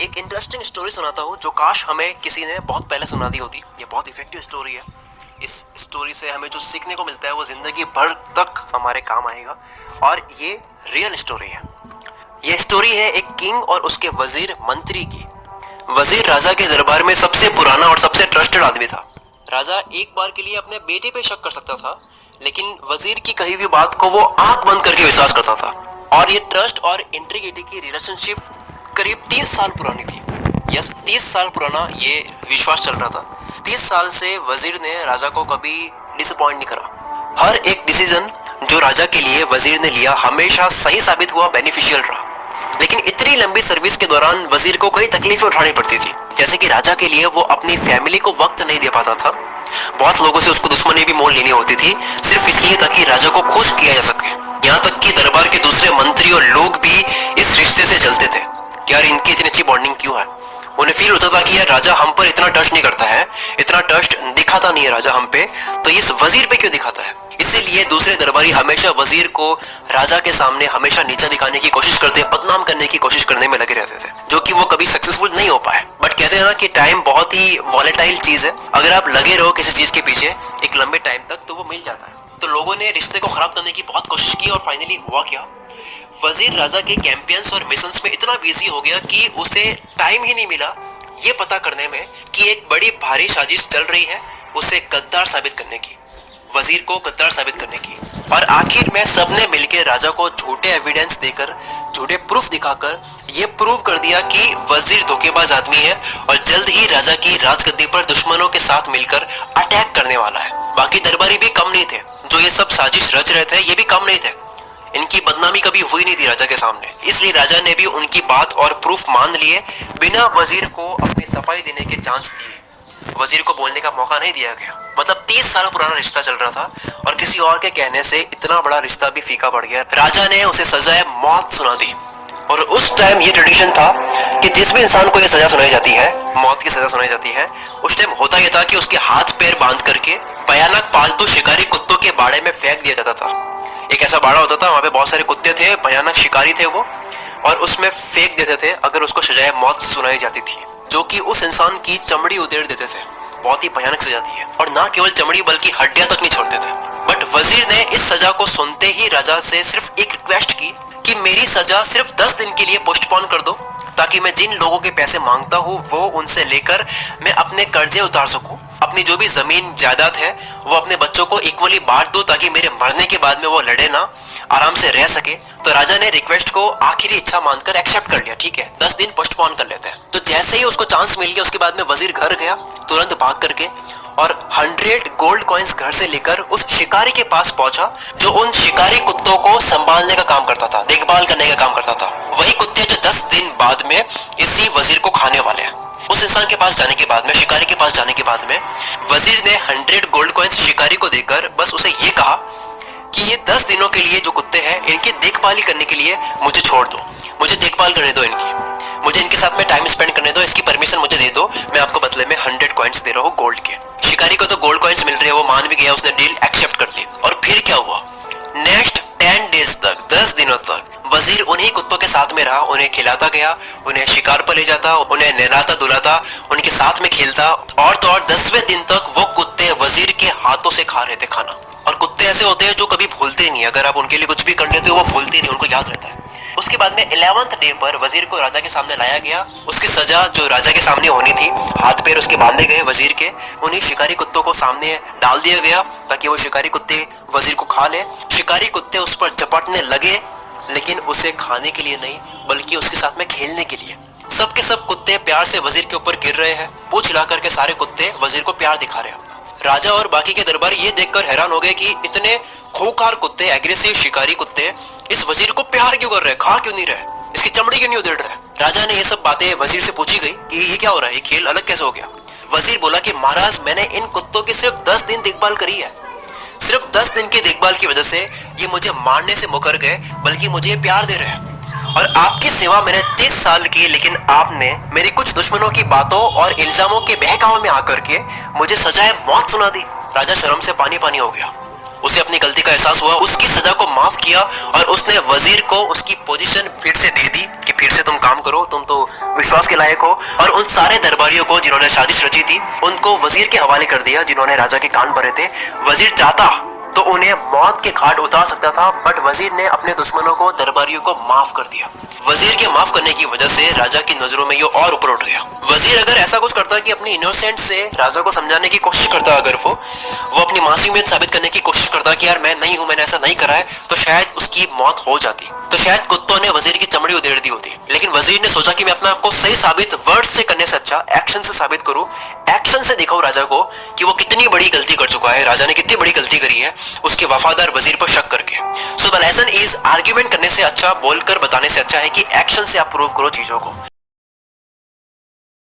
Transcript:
एक interesting story सुनाता हूँ जो काश हमें किसी ने बहुत पहले सुना दी होती। ये बहुत इफेक्टिव स्टोरी है। इस स्टोरी से हमें जो सीखने को मिलता है वो ज़िंदगी भर तक हमारे काम आएगा और ये रियल स्टोरी है। ये स्टोरी है एक किंग और उसके वजीर मंत्री की। वजीर राजा के दरबार में सबसे पुराना और सबसे ट्रस्टेड आदमी था। राजा एक बार के लिए अपने बेटे पे शक कर सकता था, लेकिन वजीर की कही हुई बात को वो आंख बंद करके विश्वास करता था। और ये ट्रस्ट और इंटीग्रिटी की रिलेशनशिप करीब 30 साल पुरानी थी। यस, 30 साल पुराना ये विश्वास चल रहा था। 30 साल से वजीर ने राजा को कभी डिसअपॉइंट नहीं करा। हर एक डिसीजन जो राजा के लिए वजीर ने लिया हमेशा सही साबित हुआ, बेनिफिशियल रहा। लेकिन इतनी लंबी सर्विस के दौरान वजीर को कई तकलीफें उठानी पड़ती थी, जैसे कि राजा के लिए वो अपनी फैमिली को वक्त नहीं दे पाता था। बहुत लोगों से उसको दुश्मनी भी मोल लेनी होती थी, सिर्फ इसलिए ताकि राजा को खुश किया जा सके। यहाँ तक कि दरबार के दूसरे मंत्री और लोग भी इस रिश्ते से जलते थे कि यार इनकी इतनी अच्छी बॉन्डिंग क्यों है। उन्हें फील होता था कि यार राजा हम पर इतना ट्रस्ट नहीं करता है, इतना ट्रस्ट दिखाता नहीं है राजा हम पे, तो इस वजीर पे क्यों दिखाता है। इसीलिए दूसरे दरबारी हमेशा वजीर को राजा के सामने हमेशा नीचा दिखाने की कोशिश करते, बदनाम करने की कोशिश करने में लगे रहते थे, जो कि वो कभी सक्सेसफुल नहीं हो पाए। बट कहते हैं ना कि टाइम बहुत ही वॉलेटाइल चीज है। अगर आप लगे रहो किसी चीज के पीछे एक लंबे टाइम तक तो वो मिल जाता है। तो लोगों ने रिश्ते को खराब करने की बहुत कोशिश की और फाइनली हुआ क्या, वजीर राजा के कैंपेन्स और मिशंस में इतना बिजी हो गया कि उसे टाइम ही नहीं मिला ये पता करने में कि एक बड़ी भारी साजिश चल रही है उसे गद्दार साबित करने की, वजीर को गद्दार साबित करने की। और आखिर में सबने मिलकर राजा को झूठे एविडेंस देकर, झूठे प्रूफ दिखाकर ये प्रूव कर दिया कि वजीर धोखेबाज आदमी है और जल्द ही राजा की राजगद्दी पर दुश्मनों के साथ मिलकर अटैक करने वाला है। बाकी दरबारी भी कम नहीं थे, जो ये सब साजिश रच रहे थे ये भी कम नहीं थे। इनकी बदनामी कभी हुई नहीं थी राजा के सामने, इसलिए राजा ने भी उनकी बात और प्रूफ मान लिए बिना वजीर को अपनी सफाई देने के चांस दिए। वजीर को बोलने का मौका नहीं दिया गया। मतलब 30 साल पुराना रिश्ता चल रहा था और किसी और के कहने से इतना बड़ा रिश्ता भी फीका पड़ गया। राजा ने उसे सजाए मौत सुना दी। और उस टाइम ये ट्रेडिशन था कि जिस भी इंसान को ये सजा सुनाई जाती है, मौत की सजा सुनाई जाती है, उस टाइम होता यह था कि उसके हाथ पैर बांध करके भयानक पालतू शिकारी कुत्तों के बाड़े में फेंक दिया जाता था। एक ऐसा बाड़ा होता था, वहां पे बहुत सारे कुत्ते थे, भयानक शिकारी थे वो, और उसमें फेंक देते थे अगर उसको सजाए मौत सुनाई जाती थी, जो कि उस इंसान की चमड़ी उधेड़ देते थे। बहुत ही भयानक सजा दी है। और ना केवल चमड़ी बल्कि हड्डियां तक नहीं छोड़ते थे। बट वजीर ने इस सजा को सुनते ही राजा से सिर्फ एक रिक्वेस्ट की कि मेरी सजा सिर्फ 10 दिन के लिए पोस्टपोन कर दो, ताकि मैं जिन लोगों के पैसे मांगता हूँ वो उनसे लेकर मैं अपने कर्जे उतार सकूं, अपनी जो भी जमीन जायदाद है वो अपने बच्चों को इक्वली बांट दूं, ताकि मेरे मरने के बाद में वो लड़े ना, आराम से रह सके। तो राजा ने रिक्वेस्ट को आखिरी इच्छा मानकर एक्सेप्ट कर लिया। ठीक है, 10 दिन पोस्टपोन कर लेते हैं। तो जैसे ही उसको चांस मिल गया, उसके बाद में वजीर घर गया तुरंत भाग करके और 100 गोल्ड कॉइंस घर से लेकर उस शिकारी के पास पहुंचा जो उन शिकारी कुत्तों को संभालने का काम करता था, देखभाल करने का काम करता था। वही कुत्ते जो 10 दिन बाद में इसी वजीर को खाने वाले हैं। उस इंसान के पास जाने के बाद में, शिकारी के पास जाने के बाद में, वजीर ने 100 गोल्ड कॉइंस शिकारी को देकर बस उसे ये कहा कि ये 10 दिनों के लिए जो कुत्ते हैं इनकी देखभाल करने के लिए मुझे छोड़ दो, मुझे देखभाल करने दो इनकी, मुझे इनके साथ में टाइम स्पेंड करने दो, इसकी परमिशन मुझे दे दो, मैं आपको बदले में 100 कॉइंस दे रहा हूँ गोल्ड के। शिकारी को तो गोल्ड कॉइंस मिल रहे हैं, वो मान भी गया, उसने डील एक्सेप्ट कर ली। और फिर क्या हुआ, नेक्स्ट 10 डेज तक, 10 दिनों तक वजीर उन्हीं कुत्तों के साथ में रहा, उन्हें खिलाता गया, उन्हें शिकार पर ले जाता, उन्हें नहलाता धुलाता, उनके साथ में खेलता। और तो और 10वें दिन तक वो कुत्ते वजीर के हाथों से खा रहे थे खाना। और कुत्ते ऐसे होते हैं जो कभी भूलते नहीं, अगर आप उनके लिए कुछ भी कर लेते हो वो भूलते नहीं, उनको याद रहता है। उसके बाद में 11th डे पर वजीर को राजा के सामने लाया गया। उसकी सजा जो राजा के सामने होनी थी, हाथ पैर उसके बांधे गए वजीर के, उन्हीं शिकारी कुत्तों को सामने डाल दिया गया ताकि वो शिकारी कुत्ते वजीर को खा ले। शिकारी कुत्ते उस पर झपटने लगे, लेकिन उसे खाने के लिए नहीं बल्कि उसके साथ में खेलने के लिए। सबके सब कुत्ते प्यार से वजीर के ऊपर गिर रहे हैं, पूंछ हिला करके सारे कुत्ते वजीर को प्यार दिखा रहे हैं। राजा और बाकी के दरबारी ये देखकर हैरान हो गए कि इतने खूंखार कुत्ते, एग्रेसिव शिकारी कुत्ते इस वजीर को प्यार क्यों कर रहे, खा क्यों नहीं रहे, इसकी चमड़ी क्यों नहीं उधेड़ रहे। राजा ने ये सब बातें वजीर से पूछी गई कि ये क्या हो रहा है, ये खेल अलग कैसे हो गया। वजीर बोला कि महाराज मैंने इन कुत्तों की सिर्फ 10 दिन देखभाल करी है, सिर्फ 10 दिन की देखभाल की वजह से ये मुझे मारने से मुकर गए, बल्कि मुझे प्यार दे रहे हैं। और आपकी सेवा मैंने 30 साल की, लेकिन आपने मेरी कुछ दुश्मनों की बातों और इल्जामों के बहकावे में आकर के मुझे सजाए मौत सुना दी। राजा शर्म से पानी पानी हो गया। उसे अपनी गलती का एहसास हुआ, उसकी सजा को माफ किया और उसने वजीर को उसकी पोजीशन फिर से दे दी कि फिर से तुम काम करो, तुम तो विश्वास के लायक हो। और उन सारे दरबारियों को जिन्होंने साजिश रची थी उनको वजीर के हवाले कर दिया जिन्होंने राजा के कान भरे थे। वजीर चाहता तो उन्हें मौत के घाट उतार सकता था, बट वजीर ने अपने दुश्मनों को, दरबारियों को माफ कर दिया। वजीर के माफ करने की वजह से राजा की नजरों में ये और ऊपर उठ गया। वजीर अगर ऐसा कुछ करता कि अपनी इनोसेंट से राजा को समझाने की कोशिश करता, अगर वो अपनी मासूमियत साबित करने की कोशिश करता कि यार मैं नहीं हूं, मैंने ऐसा नहीं करा है, तो शायद उसकी मौत हो जाती। तो शायद कुत्तों ने वजीर की चमड़ी उधेड़ दी होती। लेकिन वजीर ने सोचा कि मैं अपने आप को सही साबित वर्ड से करने से अच्छा एक्शन से साबित करूं, एक्शन से दिखाऊं राजा को कि वो कितनी बड़ी गलती कर चुका है, राजा ने कितनी बड़ी गलती करी है उसके वफादार वजीर पर शक करके। So the lesson is, argument करने से अच्छा, बोलकर बताने से अच्छा है कि एक्शन से आप प्रूव करो चीजों को।